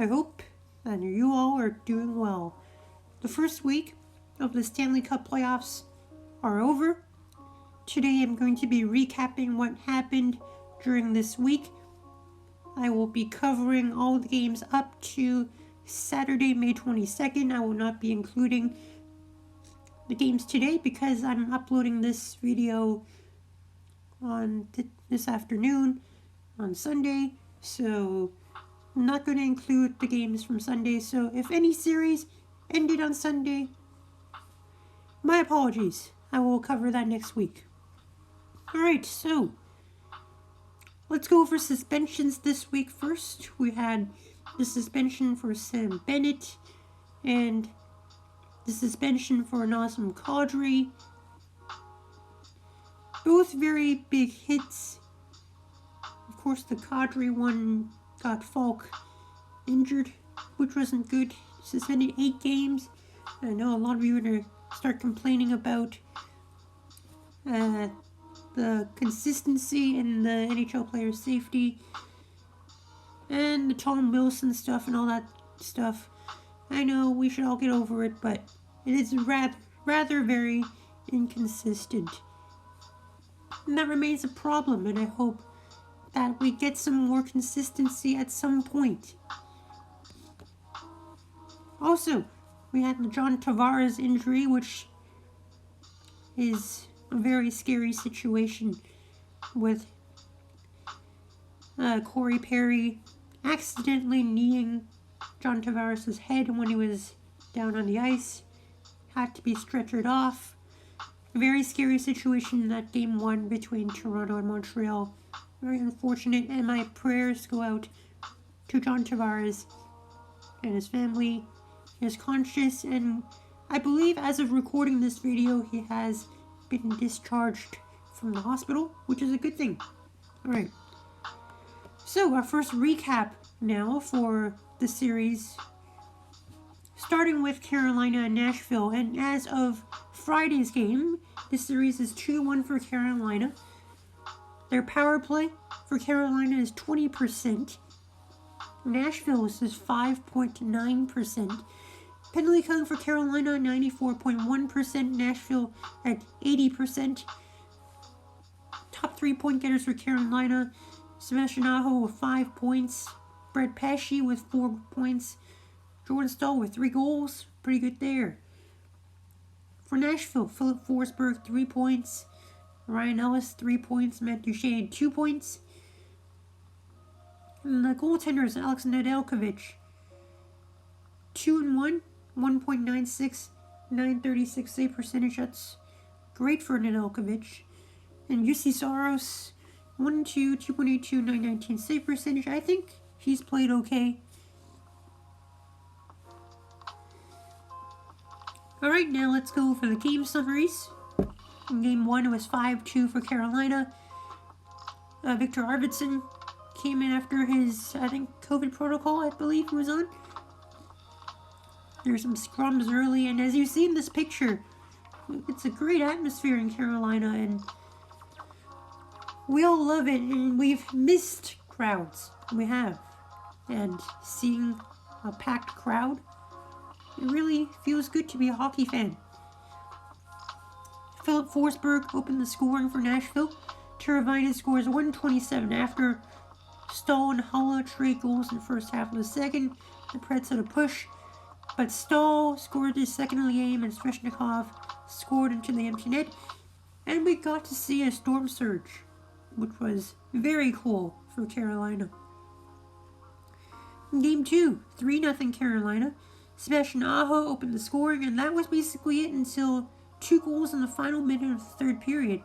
I hope that you all are doing well. The first week of the Stanley Cup playoffs are over. Today I'm going to be recapping what happened during this week. I will be covering all the games up to Saturday, May 22nd. I will not be including the games today because I'm uploading this video on this afternoon on Sunday, so I'm not going to include the games from Sunday. So if any series ended on Sunday, my apologies. I will cover that next week. Alright, so let's go over suspensions this week first. We had the suspension for Sam Bennett and the suspension for Nazem Kadri. Both very big hits. Of course, the Kadri one got Falk injured, which wasn't good. Suspended 8 games. I know a lot of you are going to start complaining about the consistency in the NHL player safety and the Tom Wilson stuff and all that stuff. I know we should all get over it, but it is rather very inconsistent. And that remains a problem, and I hope that we get some more consistency at some point. Also, we had the John Tavares injury, which is a very scary situation with Corey Perry accidentally kneeing John Tavares' head when he was down on the ice. Had to be stretchered off. A very scary situation in that game 1 between Toronto and Montreal. Very unfortunate, and my prayers go out to John Tavares and his family. He is conscious, and I believe as of recording this video, he has been discharged from the hospital, which is a good thing. Alright, so our first recap now for the series, starting with Carolina and Nashville. And as of Friday's game, the series is 2-1 for Carolina. Their power play for Carolina is 20%. Nashville's is 5.9%. Penalty killing for Carolina, 94.1%. Nashville at 80%. Top 3-point getters for Carolina, Sebastian Aho with 5 points. Brett Pesce with 4 points. Jordan Staal with 3 goals. Pretty good there. For Nashville, Philip Forsberg, 3 points. Ryan Ellis, 3 points. Matt Duchene, 2 points. And the goaltenders, Alex Nedeljkovic, 2-1, 1.96, 936 save percentage. That's great for Nedeljkovic. And Jussi Saros, 1-2, 2.82, 919 save percentage. I think he's played okay. Alright, now let's go for the game summaries. In game 1, it was 5-2 for Carolina. Victor Arvidsson came in after his, I think, COVID protocol, I believe he was on. There's some scrums early, and as you see in this picture, it's a great atmosphere in Carolina, and we all love it, and we've missed crowds. We have. And seeing a packed crowd, it really feels good to be a hockey fan. Philip Forsberg opened the scoring for Nashville. Teravainen scores 127 after Staal and Haula trade goals in the first half of the second. The Preds had a push, but Staal scored his second of the game, and Svechnikov scored into the empty net. And we got to see a storm surge, which was very cool for Carolina. In game 2, 3-0 Carolina. Sebastian Aho opened the scoring, and that was basically it until 2 goals in the final minute of the third period,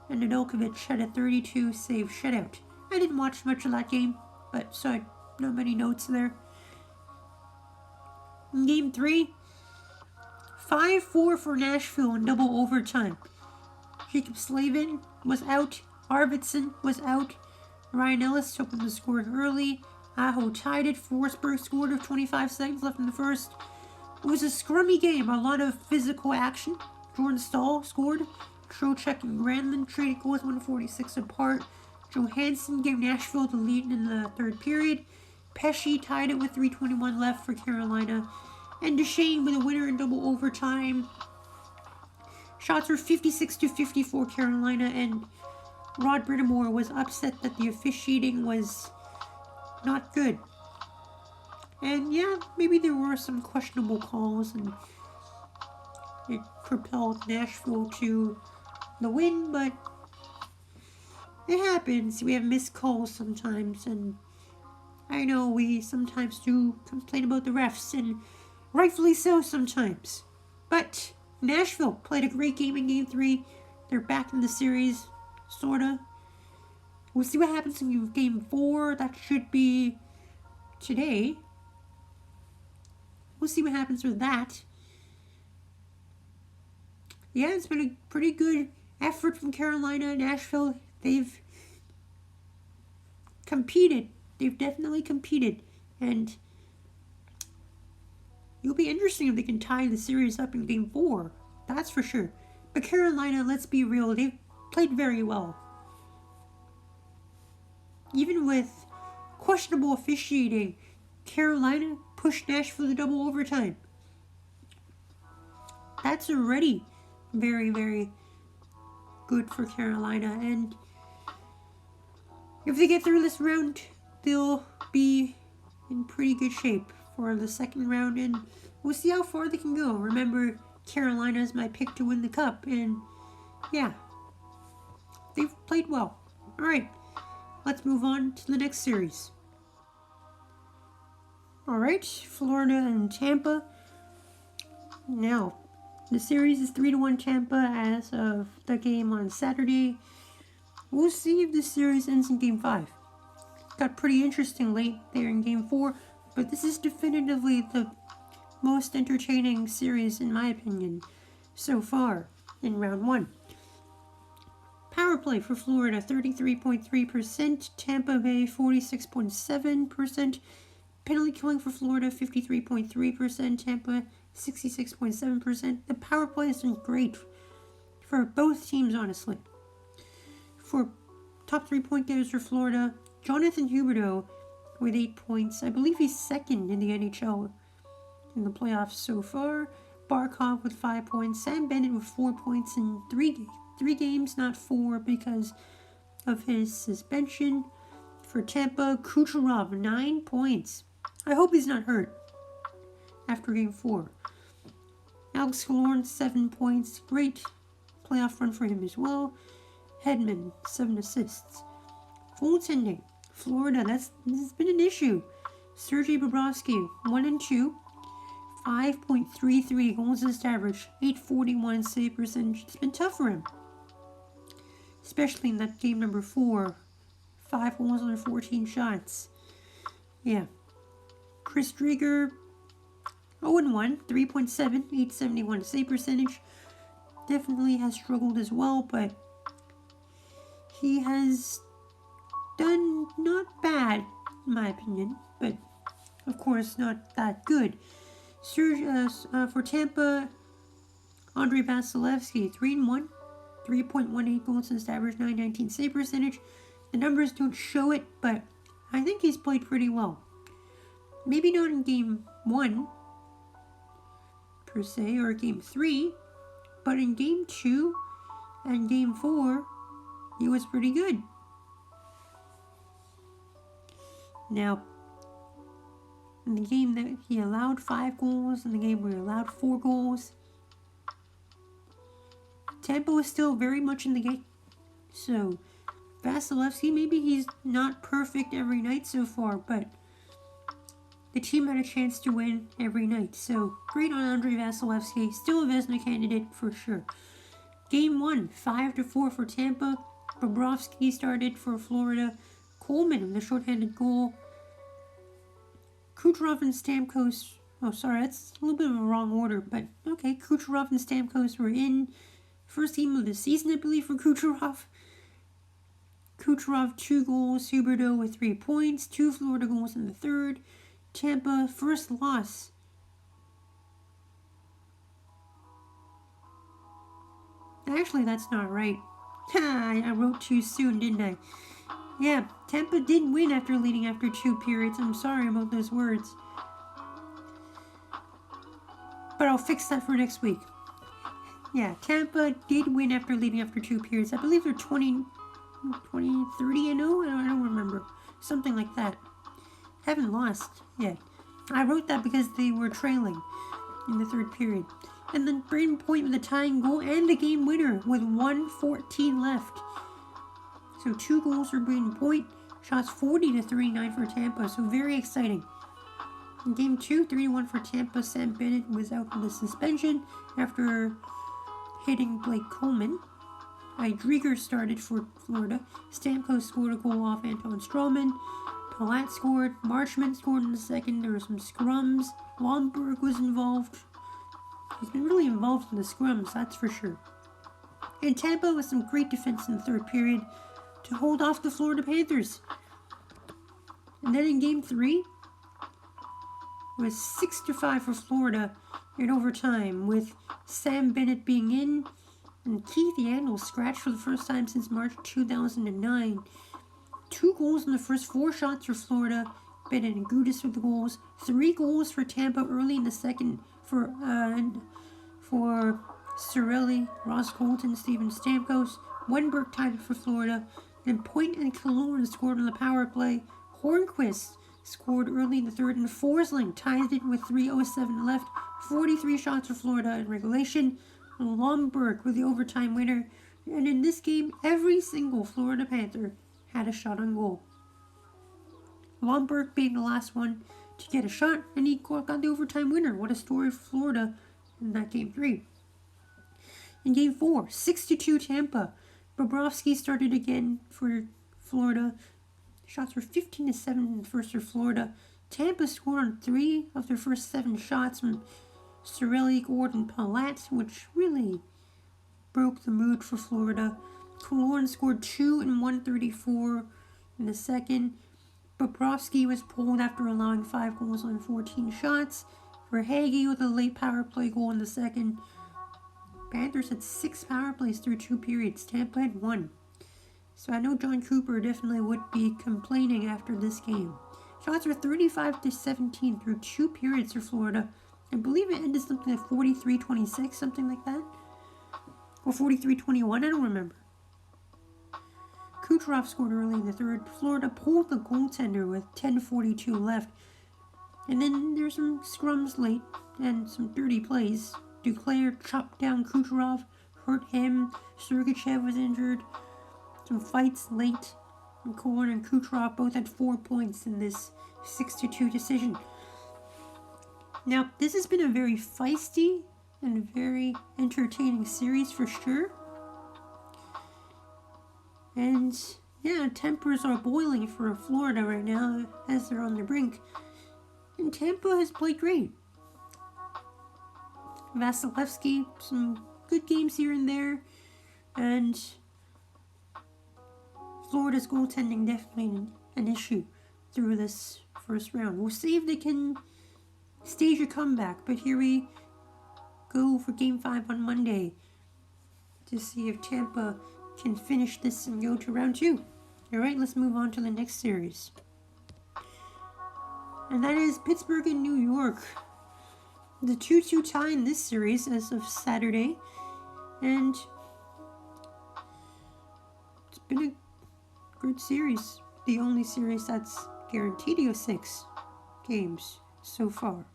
and Nedeljkovic had a 32 save shutout. I didn't watch much of that game, but so I not many notes there. In game 3, 5-4 for Nashville in double overtime. Jacob Slavin was out, Arvidsson was out, Ryan Ellis opened the scoring early. Aho tied it. Forsberg scored with 25 seconds left in the first. It was a scrummy game, a lot of physical action. Jordan Staal scored. Trocheck and Granlund traded goals 146 apart. Johansson gave Nashville the lead in the third period. Pesci tied it with 3:21 left for Carolina. And Duchesne with a winner in double overtime. Shots were 56-54 Carolina, and Rod Brittamore was upset that the officiating was not good. And yeah, maybe there were some questionable calls, and it propelled Nashville to the win, but it happens. We have missed calls sometimes, and I know we sometimes do complain about the refs, and rightfully so sometimes. But Nashville played a great game in Game 3. They're back in the series, sorta. We'll see what happens in Game 4. That should be today. We'll see what happens with that. Yeah, it's been a pretty good effort from Carolina. Nashville, they've competed. They've definitely competed. And it'll be interesting if they can tie the series up in Game 4. That's for sure. But Carolina, let's be real, they've played very well. Even with questionable officiating, Carolina pushed Nashville to double overtime. That's already very, very good for Carolina. And if they get through this round, they'll be in pretty good shape for the second round. And we'll see how far they can go. Remember, Carolina is my pick to win the cup. And yeah, they've played well. All right, let's move on to the next series. Alright, Florida and Tampa. Now, the series is 3-1 Tampa as of the game on Saturday. We'll see if this series ends in Game 5. Got pretty interesting late there in Game 4, but this is definitively the most entertaining series, in my opinion, so far in Round 1. Power play for Florida, 33.3%. Tampa Bay, 46.7%. Penalty killing for Florida, 53.3%. Tampa, 66.7%. The power play has been great for both teams, honestly. For top 3-point getters for Florida, Jonathan Huberdeau with 8 points. I believe he's second in the NHL in the playoffs so far. Barkov with 5 points. Sam Bennett with 4 points in 3 games, not 4 because of his suspension. For Tampa, Kucherov, 9 points. I hope he's not hurt after Game 4. Alex Killorn, 7 points. Great playoff run for him as well. Hedman, 7 assists. Goaltending, Florida, this has been an issue. Sergei Bobrovsky, 1 and 2. 5.33 goals against average. 841 save percentage. It's been tough for him. Especially in that game number 4. 5 goals on 14 shots. Yeah. Chris Drieger, 0-1, 3.7, 871 save percentage. Definitely has struggled as well, but he has done not bad, in my opinion, but of course not that good. For Tampa, Andrei Vasilevsky, 3-1, 3.18 goals against average, 919 save percentage. The numbers don't show it, but I think he's played pretty well. Maybe not in Game 1, per se, or Game 3, but in Game 2 and Game 4, he was pretty good. Now, in the game that he allowed 5 goals, in the game where he allowed 4 goals, Tampa was still very much in the game. So, Vasilevsky, maybe he's not perfect every night so far, but the team had a chance to win every night. So, great on Andrei Vasilevsky. Still a Vezina candidate for sure. Game 1, 5-4 for Tampa. Bobrovsky started for Florida. Coleman with a shorthanded goal. Kucherov and Stamkos. Oh, sorry, that's a little bit of a wrong order, but okay. Kucherov and Stamkos were in. First game of the season, I believe, for Kucherov. Kucherov, 2 goals. Huberdeau with 3 points. 2 Florida goals in the third. Tampa, first loss. Actually, that's not right. I wrote too soon, didn't I? Yeah, Tampa did win after leading after 2 periods. I'm sorry about those words. But I'll fix that for next week. Yeah, Tampa did win after leading after 2 periods. I believe they're 30 and 0? I don't remember. Something like that. Haven't lost yet. I wrote that because they were trailing in the 3rd period. And then Braden Point with a tying goal and the game winner with 1:14 left. So 2 goals for Braden Point. Shots 40-39 for Tampa. So very exciting. In game 2, 3-1 for Tampa. Sam Bennett was out with a suspension after hitting Blake Coleman. Driedger started for Florida. Stamkos scored a goal off Anton Stroman. Palat scored. Marchment scored in the 2nd. There were some scrums. Lomberg was involved. He's been really involved in the scrums, that's for sure. And Tampa with some great defense in the 3rd period to hold off the Florida Panthers. And then in game 3, it was 6-5 for Florida in overtime, with Sam Bennett being in and Keith Yandel scratched for the first time since March 2009. 2 goals in the first 4 shots for Florida. Bennett and Gudas with the goals. 3 goals for Tampa early in the 2nd for Cirelli, Ross Colton, Steven Stamkos. Wenberg tied it for Florida. Then Point and Killorn scored on the power play. Hornquist scored early in the 3rd, and Forsling tied it with 3:07 left. 43 shots for Florida in regulation. Lomberg with the overtime winner. And in this game, every single Florida Panther had a shot on goal. Lomberg being the last one to get a shot, and he got the overtime winner. What a story for Florida in that game 3. In game 4, 6-2 Tampa. Bobrovsky started again for Florida. Shots were 15-7 in the first for Florida. Tampa scored on 3 of their first 7 shots from Cirelli, Gordon, Palat, which really broke the mood for Florida. Killorn scored 2 in 1:34 in the 2nd. Bobrovsky was pulled after allowing 5 goals on 14 shots. Verhaeghe with a late power play goal in the 2nd. Panthers had 6 power plays through 2 periods. Tampa had 1. So I know John Cooper definitely would be complaining after this game. Shots were 35-17 through 2 periods for Florida. I believe it ended something like 43-26, something like that. Or 43-21, I don't remember. Kucherov scored early in the 3rd. Florida pulled the goaltender with 10:42 left. And then there's some scrums late and some dirty plays. Duclair chopped down Kucherov, hurt him. Sergachev was injured. Some fights late. And Killorn and Kucherov both had 4 points in this 6-2 decision. Now, this has been a very feisty and very entertaining series for sure. And yeah, tempers are boiling for Florida right now as they're on the brink. And Tampa has played great. Vasilevsky, some good games here and there. And Florida's goaltending definitely an issue through this first round. We'll see if they can stage a comeback. But here we go for Game 5 on Monday to see if Tampa can finish this and go to round 2. Alright, let's move on to the next series. And that is Pittsburgh and New York. The 2-2 tie in this series as of Saturday. And it's been a good series. The only series that's guaranteed to go 6 games so far.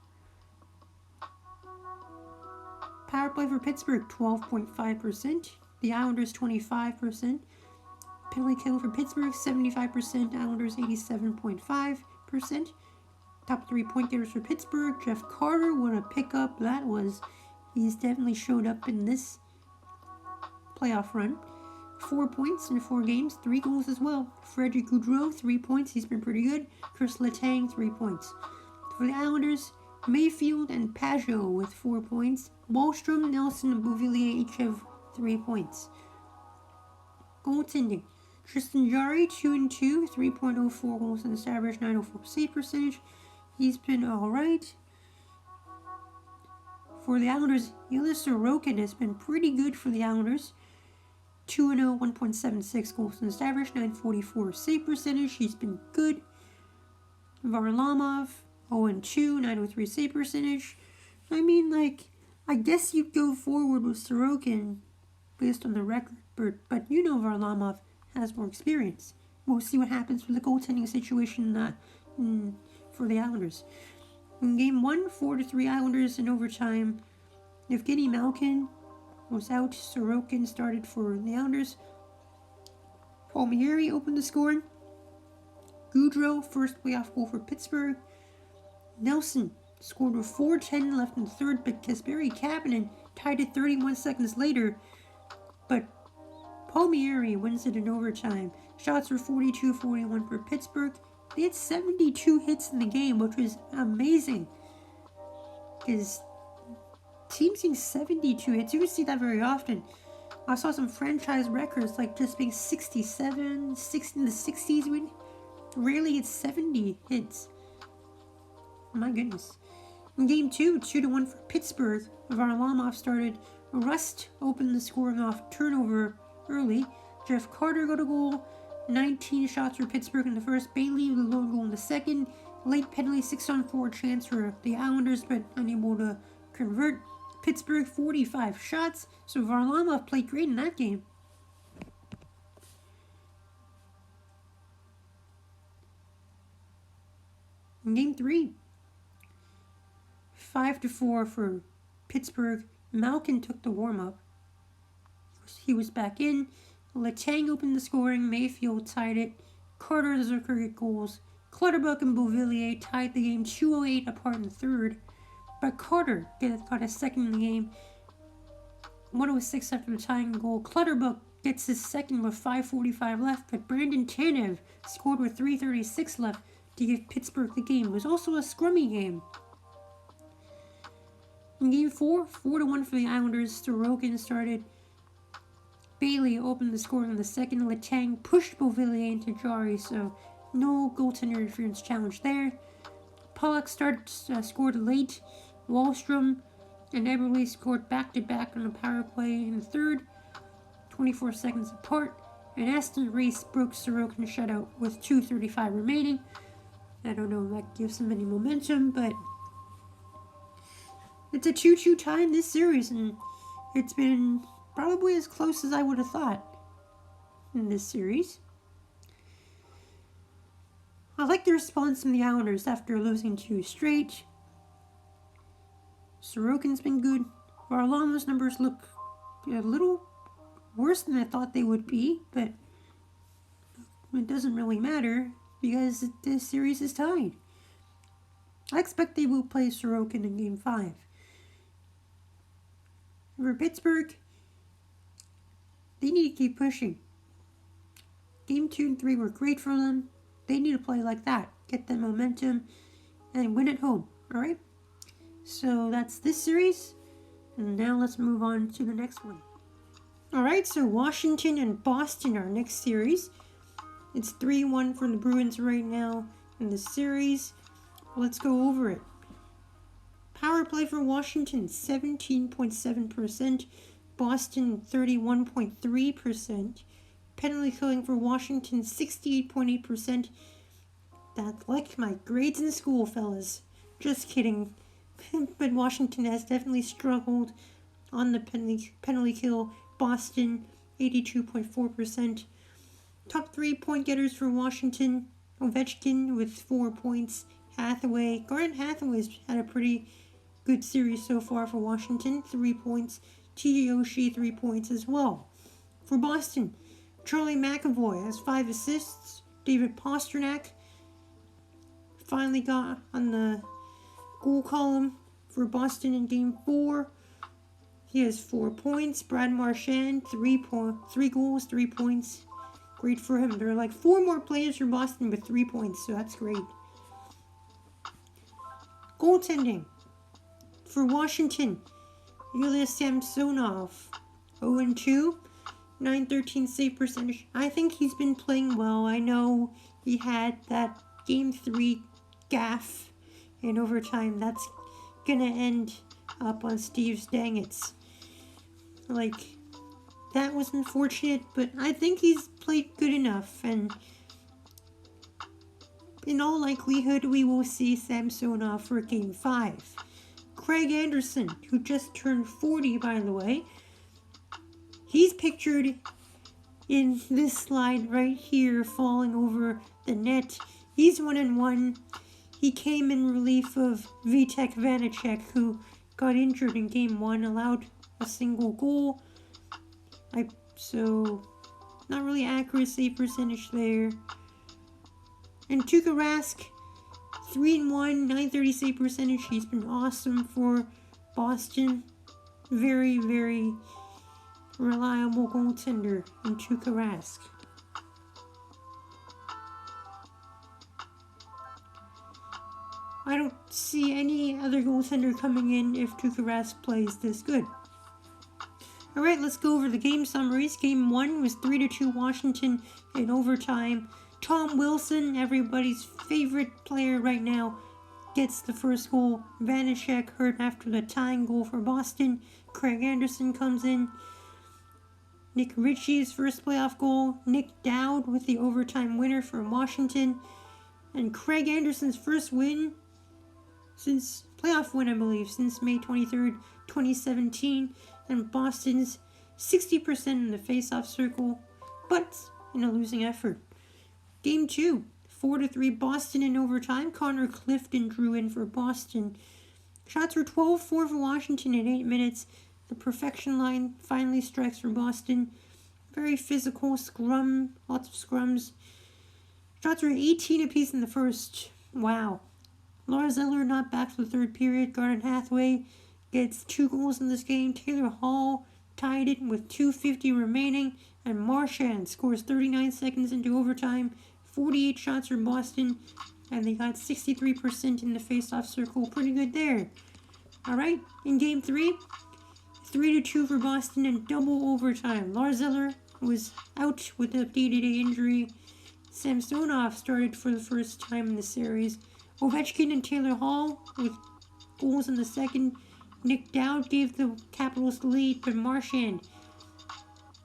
Power play for Pittsburgh, 12.5%. The Islanders, 25%. Penalty kill for Pittsburgh, 75%. Islanders, 87.5%. Top 3 point getters for Pittsburgh. Jeff Carter, what a pickup that was. He's definitely showed up in this playoff run. 4 points in 4 games, 3 goals as well. Frederick Gaudreau, 3 points. He's been pretty good. Chris Letang, 3 points. For the Islanders, Mayfield and Pajot with 4 points. Wallstrom, Nelson, and Beauvillier each have 3 points. Goaltending. Tristan Jarry, 2-2, 3.04 goals in the average, 904 save percentage. He's been alright. For the Islanders, Ilya Sorokin has been pretty good for the Islanders. 2-0, 1.76 goals against average, 944 save percentage. He's been good. Varlamov, 0-2, 903 save percentage. I mean, like, I guess you'd go forward with Sorokin based on the record, but you know Varlamov has more experience. We'll see what happens with the goaltending situation for the Islanders. In Game 1, 4-3 Islanders in overtime. Evgeny Malkin was out. Sorokin started for the Islanders. Palmieri opened the scoring. Goudreau, first playoff goal for Pittsburgh. Nelson scored with 4:10 left in the third, but Kasperi Kapanen tied it 31 seconds later. But Palmieri wins it in overtime. Shots were 42-41 for Pittsburgh. They had 72 hits in the game, which was amazing. Because teams seeing 72 hits, you don't see that very often. I saw some franchise records like just being 67, 60 in the 60s. We rarely get 70 hits. My goodness. In Game 2, 2-1 for Pittsburgh. Varlamov started. Rust opened the scoring off turnover early. Jeff Carter got a goal. 19 shots for Pittsburgh in the first. Bailey with a lone goal in the second. Late penalty, 6-on-4 chance for the Islanders, but unable to convert. Pittsburgh 45 shots, so Varlamov played great in that game. In Game 3, 5-4 for Pittsburgh. Malkin took the warm-up. He was back in. Letang opened the scoring. Mayfield tied it. Carter and Zucker get goals. Clutterbuck and Beauvillier tied the game 2:08 apart in the third. But Carter got a second in the game. 1:06 after the tying goal. Clutterbuck gets his second with 5:45 left, but Brandon Tanev scored with 3:36 left to give Pittsburgh the game. It was also a scrummy game. In Game 4, 4-1 for the Islanders. Sorokin started. Bailey opened the scoring in the second. Letang pushed Beauvillier into Jari, so no goaltender interference challenge there. Pollock scored late. Wallstrom and Eberle scored back-to-back on a power play in the third, 24 seconds apart. And Aston Reese broke Sorokin's shutout with 2:35 remaining. I don't know if that gives him any momentum, but it's a 2-2 tie in this series, and it's been probably as close as I would have thought in this series. I like the response from the Islanders after losing 2 straight. Sorokin's been good. Varlamov's numbers look a little worse than I thought they would be, but it doesn't really matter because this series is tied. I expect they will play Sorokin in Game 5. For Pittsburgh, they need to keep pushing. Game 2 and 3 were great for them. They need to play like that. Get the momentum and win at home. Alright? So that's this series. And now let's move on to the next one. Alright, so Washington and Boston are next series. It's 3-1 for the Bruins right now in the series. Let's go over it. Power play for Washington, 17.7%. Boston, 31.3%. Penalty killing for Washington, 68.8%. That's like my grades in school, fellas. Just kidding. But Washington has definitely struggled on the penalty kill. Boston, 82.4%. Top 3 point getters for Washington. Ovechkin with 4 points. Garnet Hathaway's had a pretty good series so far for Washington. 3 points. TJ Oshie, 3 points as well. For Boston, Charlie McAvoy has 5 assists. David Pastrnak finally got on the goal column for Boston in Game 4. He has 4 points. Brad Marchand, 3 goals, 3 points. Great for him. There are like 4 more players for Boston with 3 points, so that's great. Goaltending for Washington, Ilya Samsonov, 0-2, 913 save percentage. I think he's been playing well. I know he had that Game 3 gaffe in overtime. That's gonna end up on Steve's dangits. Like, that was unfortunate, but I think he's played good enough, and in all likelihood, we will see Samsonov for Game 5. Craig Anderson, who just turned 40, by the way, he's pictured in this slide right here, falling over the net. He's 1-1. He came in relief of Vitek Vanacek, who got injured in Game 1, allowed a single goal. So, not really accurate save percentage there. And Tuukka Rask, 3-1, 930 save percentage. He's been awesome for Boston. Very, very reliable goaltender in Tuukka Rask. I don't see any other goaltender coming in if Tuukka Rask plays this good. Alright, let's go over the game summaries. Game 1 was 3-2 Washington in overtime. Tom Wilson, everybody's favorite player right now, gets the first goal. Vanacek hurt after the tying goal for Boston. Craig Anderson comes in. Nick Ritchie's first playoff goal. Nick Dowd with the overtime winner for Washington. And Craig Anderson's first win since playoff win, I believe, since May 23rd, 2017. And Boston's 60% in the face-off circle, but in a losing effort. Game 2, 4-3 Boston in overtime. Connor Clifton drew in for Boston. Shots were 12-4 for Washington in 8 minutes. The perfection line finally strikes for Boston. Very physical scrum, lots of scrums. Shots were 18 apiece in the first. Wow. Lars Eller not back for the third period. Garnet Hathaway gets 2 goals in this game. Taylor Hall tied it with 2:50 remaining. And Marchand scores 39 seconds into overtime. 48 shots for Boston, and they got 63% in the face-off circle. Pretty good there. Alright, in Game 3, 3-2 for Boston in double overtime. Lars Eller was out with a day-to-day injury. Samsonov started for the first time in the series. Ovechkin and Taylor Hall with goals in the second. Nick Dowd gave the Capitals the lead, but Marchand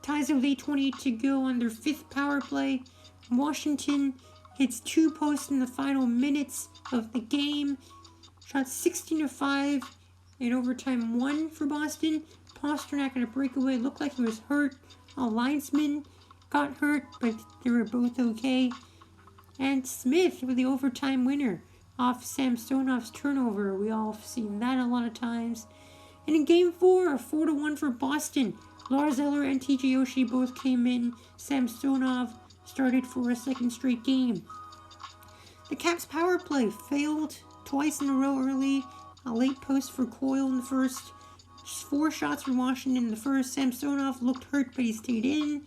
ties it with 8:28 to go on their 5th power play. Washington hits 2 posts in the final minutes of the game. Shot 16-5 in overtime 1 for Boston. Pasternak on a breakaway looked like he was hurt. A linesman got hurt, but they were both okay. And Smith with the overtime winner off Samsonov's turnover. We all have seen that a lot of times. And in Game 4, 4-1 for Boston. Lars Eller and TJ Oshie both came in. Samsonov started for a second straight game. The Caps power play failed twice in a row early. A late post for Coyle in the first. Just 4 shots for Washington in the first. Samsonov looked hurt, but he stayed in.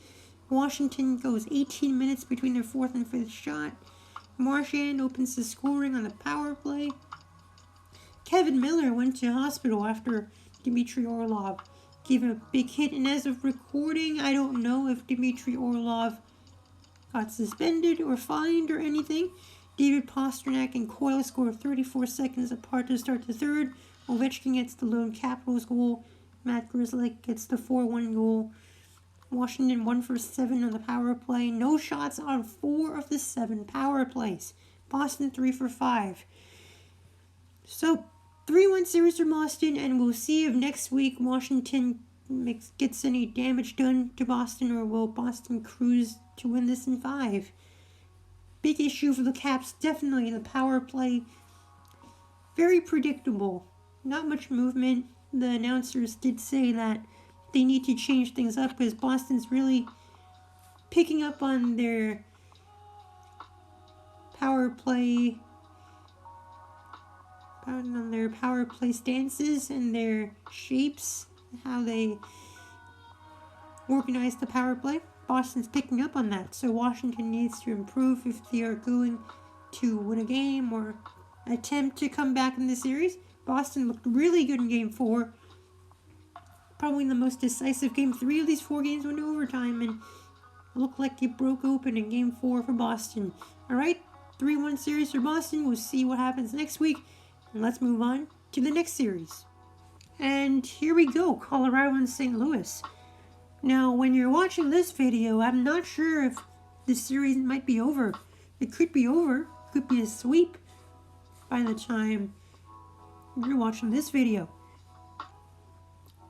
Washington goes 18 minutes between their 4th and 5th shot. Marchand opens the scoring on the power play. Kevin Miller went to hospital after Dmitry Orlov gave him a big hit, and as of recording, I don't know if Dmitry Orlov got suspended or fined or anything. David Pasternak and Coyle score 34 seconds apart to start the third. Ovechkin gets the lone Capitals goal. Matt Grzelcyk gets the 4-1 goal. Washington 1 for 7 on the power play. No shots on 4 of the 7 power plays. Boston 3 for 5. So, 3-1 series for Boston, and we'll see if next week Washington gets any damage done to Boston, or will Boston cruise to win this in 5. Big issue for the Caps, definitely the power play. Very predictable. Not much movement. The announcers did say that they need to change things up because Boston's really picking up on their power play stances and their shapes, how they organize the power play. Boston's picking up on that, so Washington needs to improve if they are going to win a game or attempt to come back in the series. Boston looked really good in Game 4. Probably the most decisive game. 3 of these 4 games went to overtime, and looked like it broke open in Game 4 for Boston. Alright, 3-1 series for Boston. We'll see what happens next week. And let's move on to the next series. And here we go, Colorado and St. Louis. Now, when you're watching this video, I'm not sure if the series might be over. It could be over. It could be a sweep by the time you're watching this video.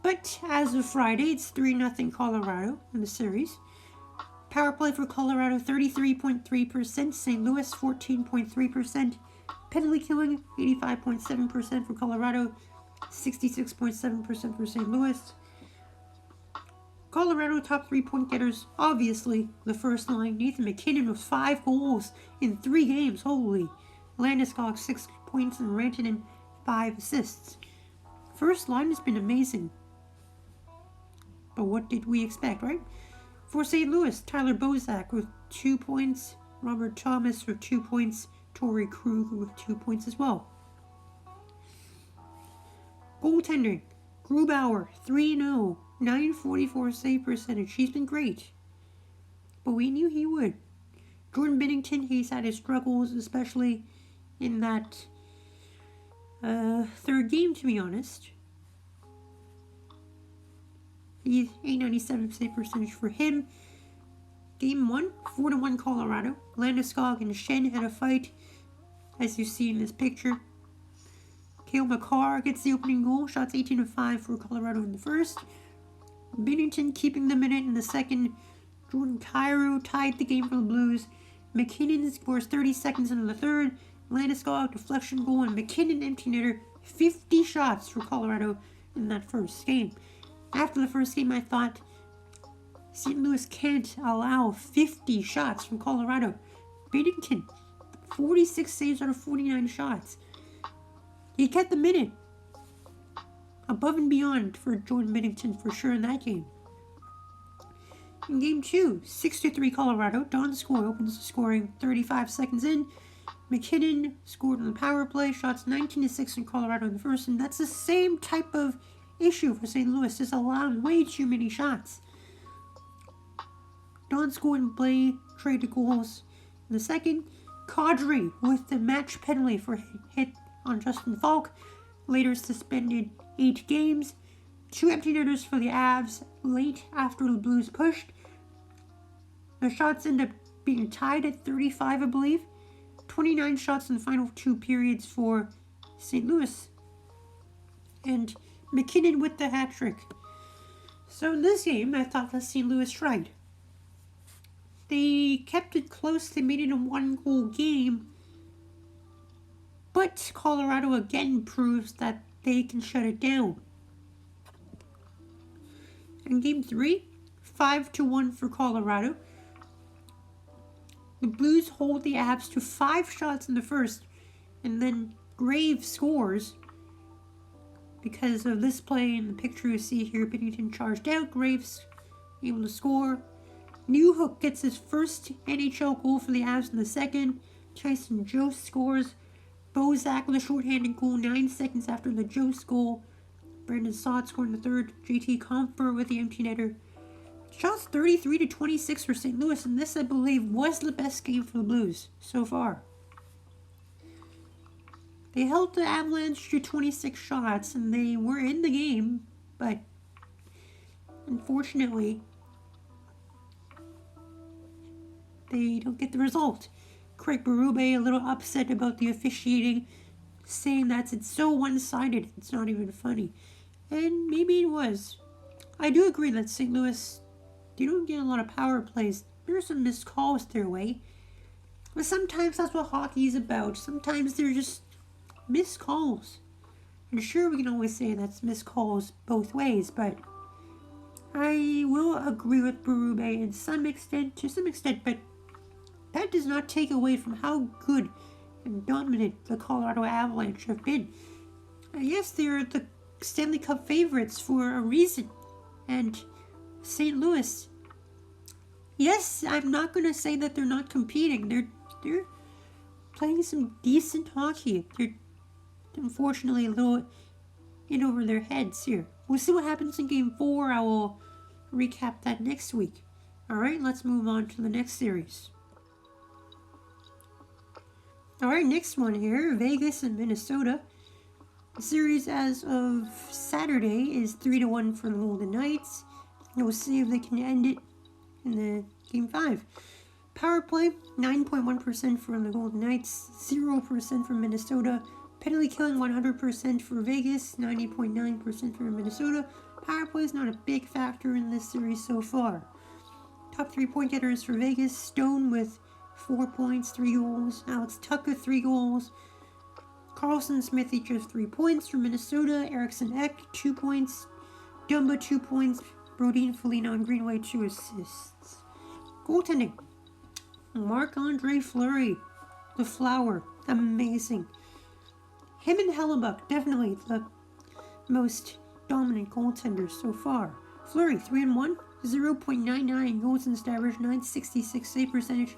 But as of Friday, it's 3-0 Colorado in the series. Power play for Colorado, 33.3%. St. Louis, 14.3%. Penalty killing, 85.7% for Colorado. 66.7% for St. Louis. Colorado top 3-point getters, obviously the first line. Nathan MacKinnon with 5 goals in 3 games. Holy. Landeskog 6 points and Rantanen 5 assists. First line has been amazing. But what did we expect, right? For St. Louis, Tyler Bozak with 2 points. Robert Thomas with 2 points. Torrey Krug with 2 points as well. Goaltending, Grubauer, 3-0, 944 save percentage. He's been great. But we knew he would. Jordan Binnington, he's had his struggles, especially in that third game, to be honest. He's 897 save percentage for him. Game 1, 4-1 Colorado. Landeskog and Shen had a fight, as you see in this picture. Cale Makar gets the opening goal. Shots 18-5 for Colorado in the first. Binnington keeping them in it in the second. Jordan Kyrou tied the game for the Blues. MacKinnon scores 30 seconds into the third. Landeskog deflection goal and MacKinnon empty netter. 50 shots for Colorado in that first game. After the first game, I thought St. Louis can't allow 50 shots from Colorado. Binnington, 46 saves out of 49 shots. He kept them in it. Above and beyond for Jordan Binnington for sure in that game. In game 2, 6-3 Colorado. Donskoy opens the scoring 35 seconds in. MacKinnon scored on the power play. Shots 19-6 in Colorado in the first. And that's the same type of issue for St. Louis. Just allowing way too many shots. Donskoy and Blay traded goals in the second. Kadri with the match penalty for hit on Justin Falk. Later suspended 8 games. 2 empty netters for the Avs late after the Blues pushed. The shots end up being tied at 35, I believe. 29 shots in the final 2 periods for St. Louis. And MacKinnon with the hat trick. So in this game, I thought that St. Louis tried. They kept it close. They made it a 1-goal game. But Colorado again proves that they can shut it down. In game 3, 5-1 for Colorado. The Blues hold the Avs to 5 shots in the first, and then Graves scores. Because of this play in the picture you see here, Binnington charged out, Graves able to score. Newhook gets his first NHL goal for the Avs in the second. Tyson Jost scores. Bozak with a shorthanded goal 9 seconds after the Jost goal. Brandon Saad scored in the third. JT Compher with the empty netter. Shots 33-26 for St. Louis, and this, I believe, was the best game for the Blues so far. They held the Avalanche to 26 shots, and they were in the game, but unfortunately, they don't get the result. Craig Berube a little upset about the officiating, saying that it's so one-sided, it's not even funny. And maybe it was. I do agree that St. Louis, they don't get a lot of power plays. There are some missed calls their way. But sometimes that's what hockey is about. Sometimes they're just missed calls. And sure, we can always say that's missed calls both ways, but I will agree with Berube to some extent, but that does not take away from how good and dominant the Colorado Avalanche have been. Yes, they're the Stanley Cup favorites for a reason. And St. Louis, yes, I'm not going to say that they're not competing. They're playing some decent hockey. They're unfortunately a little in over their heads here. We'll see what happens in Game 4. I will recap that next week. Alright, let's move on to the next series. Alright, next one here, Vegas and Minnesota. The series as of Saturday is 3-1 for the Golden Knights, We'll see if they can end it in the Game 5. Power play, 9.1% for the Golden Knights, 0% for Minnesota. Penalty killing, 100% for Vegas, 90.9% for Minnesota. Power play is not a big factor in this series so far. Top 3-point getters for Vegas, Stone with 4 points, 3 goals. Alex Tucker, 3 goals. Carlson Smith each has 3 points. For Minnesota, Eriksson Ek, 2 points. Dumba, 2 points. Brodin, Foligno, and Greenway, 2 assists. Goaltending. Marc-Andre Fleury, the Flower, amazing. Him and Hellebuck, definitely the most dominant goaltenders so far. Fleury, 3-1, 0.99 goals and average, 966 save percentage.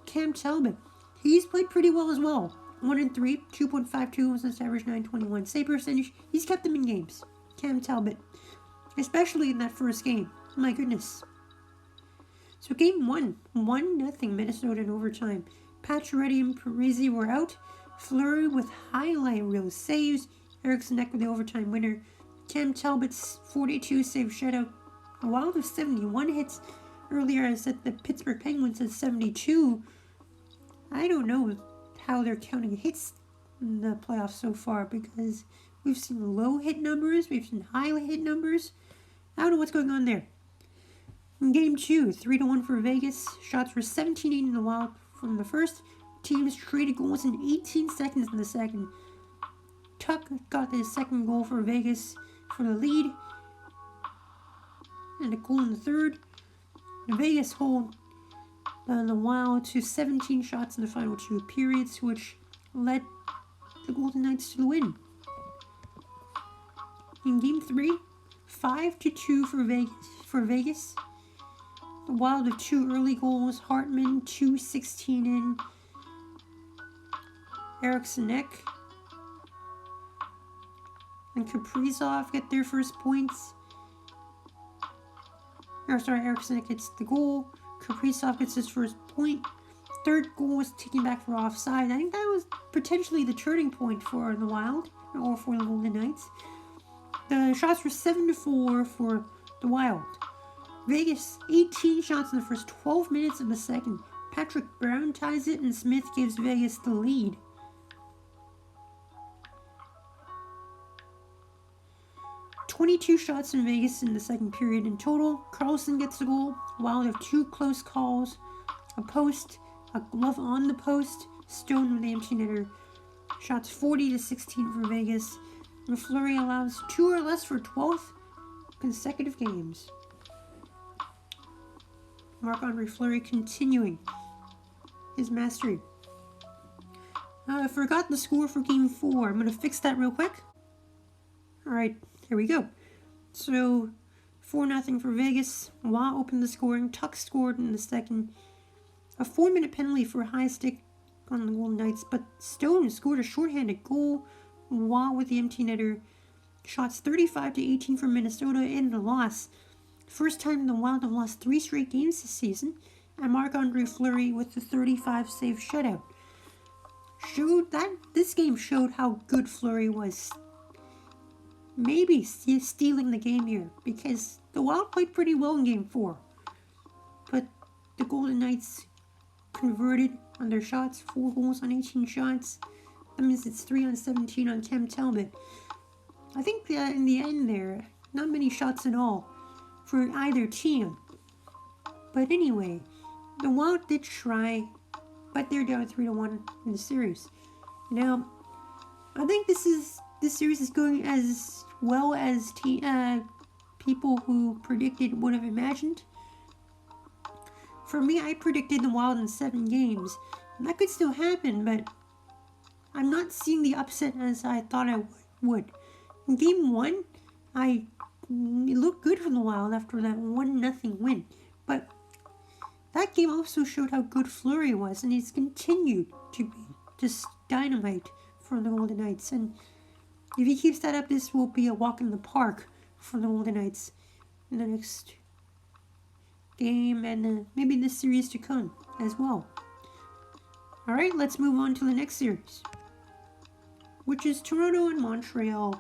Cam Talbot, he's played pretty well as well. 1-3, 2.52 goals and average, 921 save percentage. He's kept them in games. Cam Talbot, especially in that first game. My goodness. So game 1, 1-0 Minnesota in overtime. Pacioretty and Parisi were out. Fleury with highlight reel saves. Eriksson Ek with the overtime winner. Cam Talbot's 42 save shutout. A Wild of 71 hits. Earlier I said the Pittsburgh Penguins had 72. I don't know how they're counting hits in the playoffs so far because we've seen low hit numbers, we've seen high hit numbers. I don't know what's going on there. In game 2, 3-1 for Vegas. Shots were 17-8 in the Wild from the first. Teams traded goals in 18 seconds in the second. Tuck got his second goal for Vegas for the lead. And a goal in the third. Vegas hold the Wild to 17 shots in the final 2 periods, which led the Golden Knights to the win. In game 3, 5-2 for Vegas. The Wild of 2 early goals. Hartman, 2:16 in. Eriksson Ek and Kaprizov get their first points. Eriksson Ek gets the goal. Kaprizov gets his first point. Third goal was taken back for offside. I think that was potentially the turning point for the Wild, or for the Golden Knights. The shots were 7-4 for the Wild. Vegas, 18 shots in the first 12 minutes of the second. Patrick Brown ties it and Smith gives Vegas the lead. "22 shots in Vegas in the second period in total. Carlson gets the goal. Wild have 2 close calls. A post, a glove on the post. Stone with the empty netter. Shots 40-16 for Vegas. And Fleury allows 2 or less for 12th consecutive games. Marc-Andre Fleury continuing his mastery. I forgot the score for game 4. I'm going to fix that real quick. Alright, here we go. So, 4-0 for Vegas. Wah opened the scoring. Tuck scored in the second. A 4-minute penalty for a high stick on the Golden Knights, but Stone scored a shorthanded goal. Wah with the empty netter. Shots 35-18 for Minnesota in the loss. First time the Wild have lost 3 straight games this season. And Marc-Andre Fleury with the 35 save shutout. This game showed how good Fleury was. Maybe stealing the game here, because the Wild played pretty well in game 4. But the Golden Knights converted on their shots, 4 goals on 18 shots. That means it's 3-17 on Cam Talbot. I think in the end there, not many shots at all for either team. But anyway, the Wild did try, but they're down 3-1 in the series. Now, I think this series is going as well as people who predicted would have imagined. For me, I predicted the Wild in 7 games. And that could still happen, but I'm not seeing the upset as I thought I would. In game 1, it looked good for the Wild after that 1-0 win. But that game also showed how good Fleury was, and he's continued to be just dynamite for the Golden Knights. And if he keeps that up, this will be a walk in the park for the Golden Knights in the next game and maybe this series to come as well. Alright, let's move on to the next series, which is Toronto and Montreal.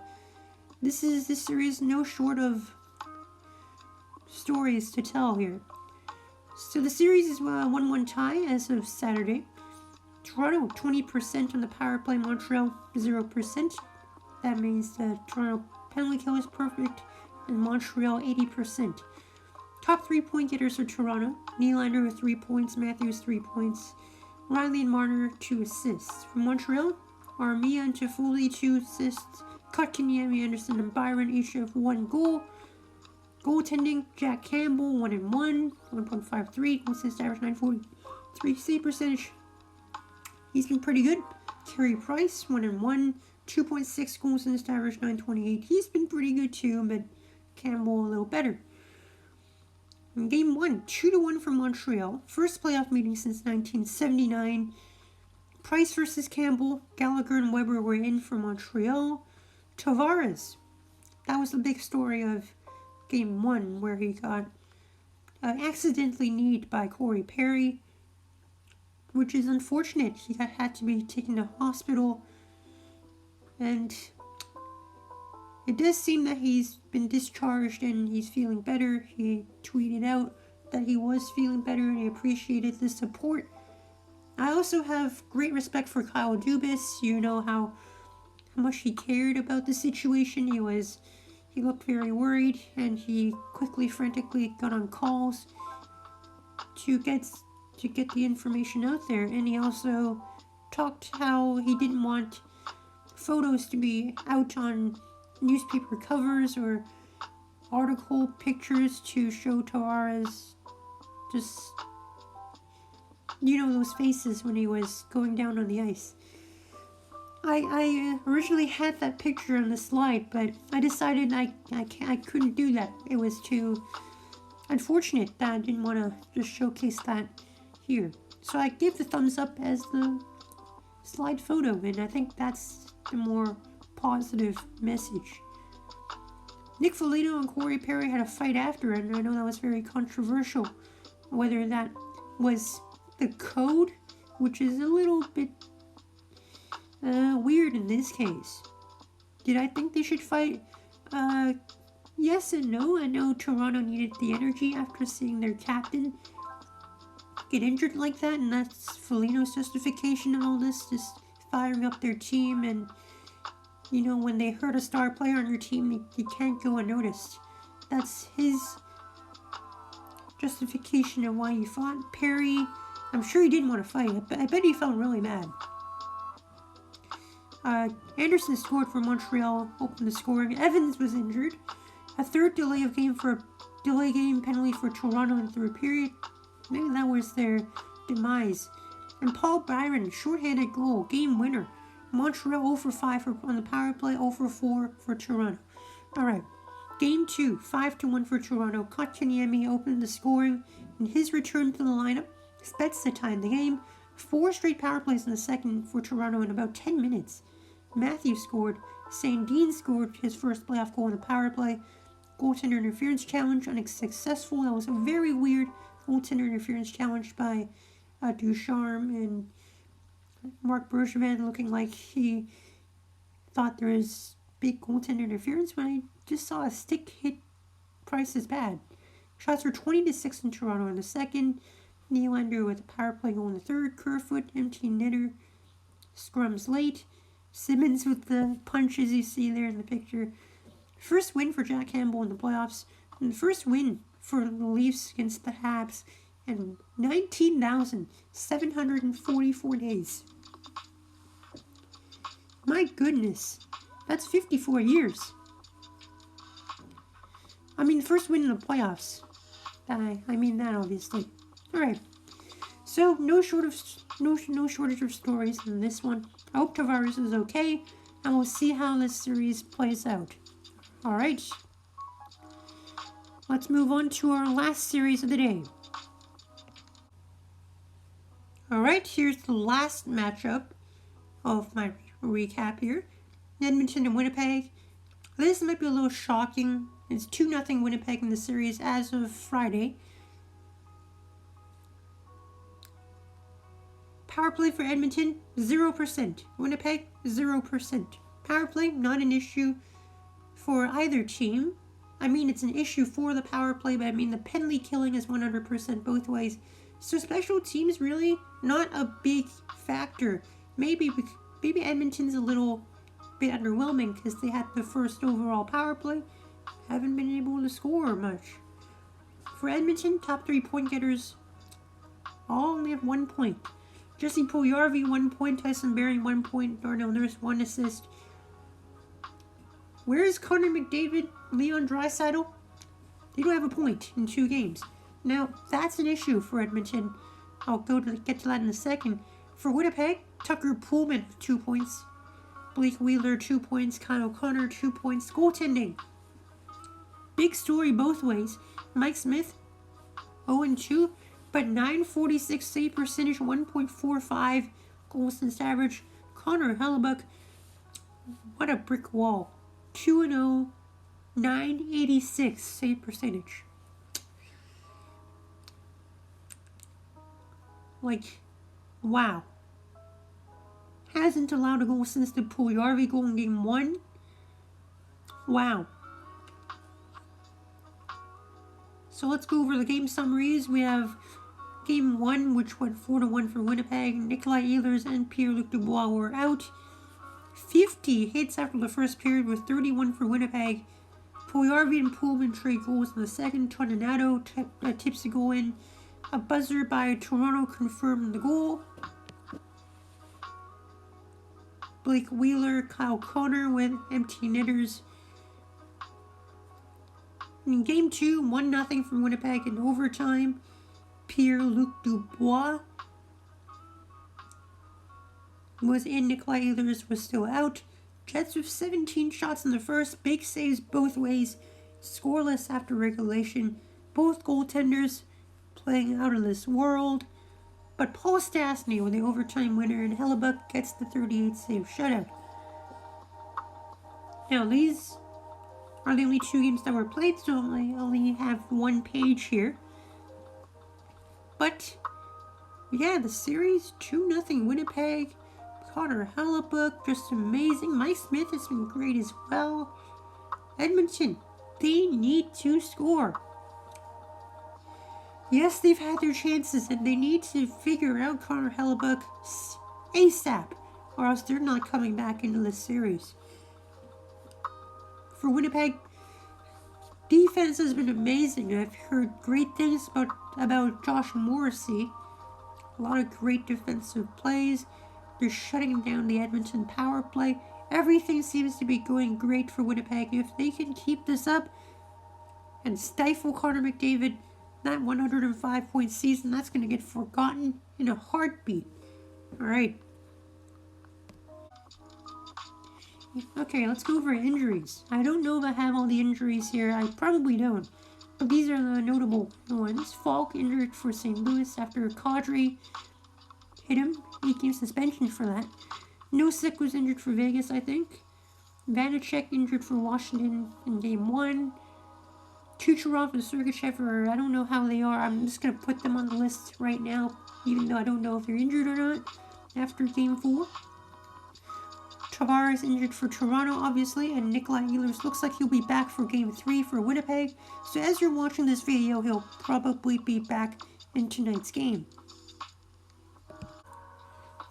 This series no short of stories to tell here. So the series is 1-1 tie as of Saturday. Toronto 20% on the power play, Montreal 0%. That means the Toronto penalty kill is perfect, and Montreal 80%. Top 3-point getters for Toronto: Nylander with 3 points, Matthews 3 points, Riley and Marner 2 assists. For Montreal, Armia and Toffoli 2 assists, Kotkaniemi, Anderson, and Byron each have 1 goal. Goaltending: Jack Campbell 1-1, 1.53, goal assist average 943, save percentage. He's been pretty good. Carey Price 1-1, 2.6 goals assist average 928. He's been pretty good too, but Campbell a little better. In Game 1, 2-1 for Montreal. First playoff meeting since 1979. Price versus Campbell. Gallagher and Weber were in for Montreal. Tavares. That was the big story of Game 1, where he got accidentally kneed by Corey Perry, which is unfortunate. He had to be taken to hospital, and it does seem that he's been discharged and he's feeling better. He tweeted out that he was feeling better and he appreciated the support. I also have great respect for Kyle Dubas. You know how much he cared about the situation. He looked very worried, and he quickly, frantically got on calls to get the information out there. And he also talked how he didn't want photos to be out on newspaper covers or article pictures to show Tavares just, those faces when he was going down on the ice. I originally had that picture on the slide, but I decided I couldn't do that. It was too unfortunate that I didn't want to just showcase that here. So I gave the thumbs up as the slide photo, and I think that's the more positive message. Nick Foligno and Corey Perry had a fight after, and I know that was very controversial. Whether that was the code, which is a little bit weird in this case. Did I think they should fight? Yes and no. I know Toronto needed the energy after seeing their captain get injured like that, and that's Foligno's justification of all this, just firing up their team. And when they hurt a star player on your team, you can't go unnoticed. That's his justification of why he fought. Perry, I'm sure he didn't want to fight. I bet he felt really mad. Anderson scored for Montreal, opened the scoring. Evans was injured. A third delay game penalty for Toronto in the third period. Maybe that was their demise. And Paul Byron, shorthanded goal, game winner. Montreal 0 for 5 on the power play, 0 for 4 for Toronto. Alright, Game 2, 5-1 for Toronto. Kotkaniemi opened the scoring. In his return to the lineup, Spezza tied the game. 4 straight power plays in the second for Toronto in about 10 minutes. Matthews scored. Sandin scored his first playoff goal in the power play. Goaltender interference challenge, unsuccessful. That was a very weird goaltender interference challenge by Ducharme, and Marc Bergevin looking like he thought there was big goaltender interference when I just saw a stick hit Price's pad. Shots were 20-6 in Toronto in the second. Nylander with a power play goal in the third. Kerfoot, empty netter. Scrums late. Simmons with the punches you see there in the picture. First win for Jack Campbell in the playoffs. And the first win for the Leafs against the Habs in 19,744 days. My goodness. That's 54 years. I mean, first win in the playoffs. I mean that, obviously. Alright. So, no shortage of stories in this one. I hope Tavares is okay, and we'll see how this series plays out. Alright. Let's move on to our last series of the day. Alright, here's the last matchup of my recap here. Edmonton and Winnipeg. This might be a little shocking. It's 2-0 Winnipeg in the series as of Friday. Power play for Edmonton, 0%. Winnipeg, 0%. Power play, not an issue for either team. I mean, it's an issue for the power play, but I mean, the penalty killing is 100% both ways. So special teams really not a big factor. Maybe Edmonton's a little bit underwhelming because they had the first overall power play. Haven't been able to score much. For Edmonton, top 3 point getters all only have 1 point. Jesse Puljujarvi 1 point, Tyson Barrie 1 point, Darnell Nurse 1 assist. Where is Connor McDavid, Leon Draisaitl? They don't have a point in 2 games. Now, that's an issue for Edmonton. I'll get to that in a second. For Winnipeg, Tucker Poolman 2 points. Blake Wheeler 2 points. Kyle O'Connor 2 points. Goaltending. Big story both ways. Mike Smith 0-2, but 946 save percentage, 1.45 goals against average. Connor Hellebuck, what a brick wall. 2-0, 986 save percentage. Like, wow. Hasn't allowed a goal since the Puljujarvi goal in game 1. Wow. So let's go over the game summaries. We have game 1, which went 4-1 for Winnipeg. Nikolai Ehlers and Pierre-Luc Dubois were out. 50 hits after the first period with 31 for Winnipeg. Puljujarvi and Poolman trade goals in the second. Toninato tips the goal in. A buzzer by Toronto confirmed the goal. Blake Wheeler, Kyle Connor with empty netters. In game 2, 1-0 for Winnipeg in overtime. Pierre-Luc Dubois was in. Nikolai Ehlers was still out. Jets with 17 shots in the first. Big saves both ways. Scoreless after regulation. Both goaltenders playing out of this world. But Paul Stastny with the overtime winner, and Hellebuck gets the 38 save shutout. Now these are the only 2 games that were played, so I only have 1 page here. But yeah, the series 2-0 Winnipeg. Connor Hellebuck, just amazing. Mike Smith has been great as well. Edmonton, they need to score. Yes, they've had their chances, and they need to figure out Connor Hellebuck ASAP, or else they're not coming back into this series. For Winnipeg, defense has been amazing. I've heard great things about Josh Morrissey. A lot of great defensive plays. They're shutting down the Edmonton power play. Everything seems to be going great for Winnipeg. If they can keep this up and stifle Connor McDavid, that 105-point season, that's going to get forgotten in a heartbeat. Alright. Okay, let's go over injuries. I don't know if I have all the injuries here. I probably don't. But these are the notable ones. Falk injured for St. Louis after Kadri hit him. 8-game suspension for that. Nosek was injured for Vegas, I think. Vanacek injured for Washington in game 1. Kucherov and Sergachev, I don't know how they are. I'm just going to put them on the list right now, even though I don't know if they're injured or not, after game 4. Tavares injured for Toronto, obviously, and Nikolai Ehlers looks like he'll be back for game 3 for Winnipeg. So as you're watching this video, he'll probably be back in tonight's game.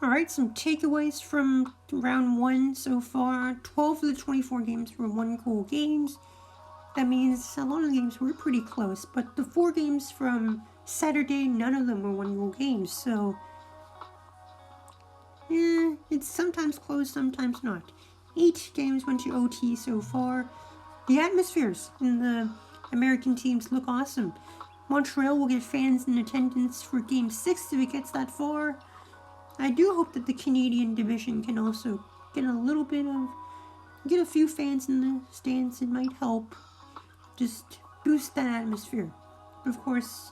Alright, some takeaways from round 1 so far. 12 of the 24 games were 1-goal games. That means a lot of the games were pretty close, but the 4 games from Saturday, none of them were 1-goal games, so it's sometimes close, sometimes not. 8 games went to OT so far. The atmospheres in the American teams look awesome. Montreal will get fans in attendance for game 6 if it gets that far. I do hope that the Canadian division can also get a few fans in the stands. It might help. Just boost that atmosphere. But of course,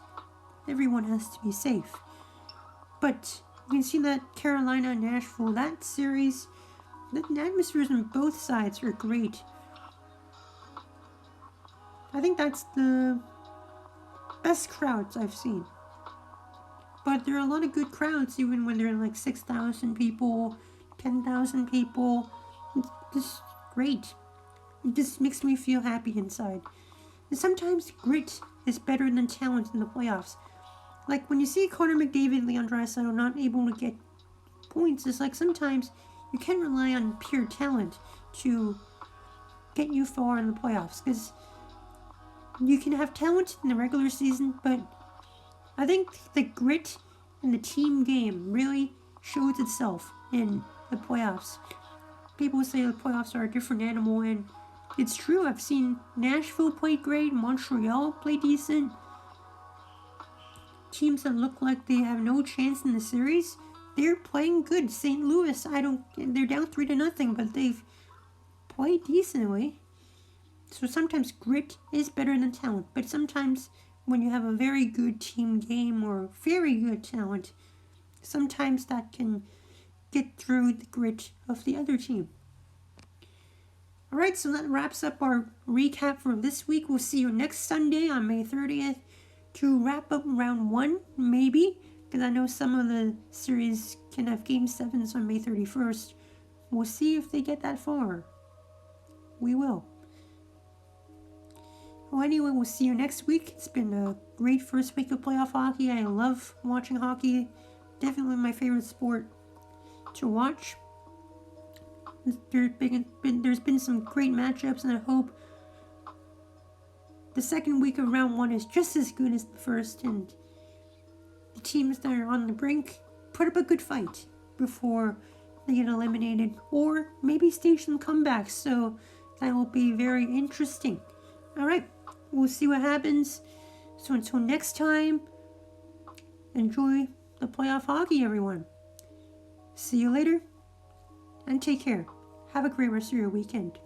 everyone has to be safe. But you can see that Carolina and Nashville, that series, the atmospheres on both sides are great. I think that's the best crowds I've seen. But there are a lot of good crowds, even when they're like 6,000 people, 10,000 people. It's just great. It just makes me feel happy inside. And sometimes grit is better than talent in the playoffs. Like when you see Connor McDavid and Leon Draisaitl not able to get points, it's like sometimes you can't rely on pure talent to get you far in the playoffs. Because you can have talent in the regular season, but I think the grit in the team game really shows itself in the playoffs. People say the playoffs are a different animal, and it's true. I've seen Nashville play great, Montreal play decent. Teams that look like they have no chance in the series, they're playing good. St. Louis, they're down 3-0, but they've played decently. So sometimes grit is better than talent, but sometimes when you have a very good team game or very good talent, sometimes that can get through the grit of the other team. Alright, so that wraps up our recap for this week. We'll see you next Sunday on May 30th to wrap up round 1, maybe, because I know some of the series can have Game 7s on May 31st. We'll see if they get that far. We will. Well, anyway, we'll see you next week. It's been a great first week of playoff hockey. I love watching hockey. Definitely my favorite sport to watch. There's been some great matchups, and I hope the second week of round 1 is just as good as the first, and the teams that are on the brink put up a good fight before they get eliminated, or maybe stage some comebacks, so that will be very interesting. Alright, we'll see what happens. So until next time, enjoy the playoff hockey, everyone. See you later, and take care. Have a great rest of your weekend.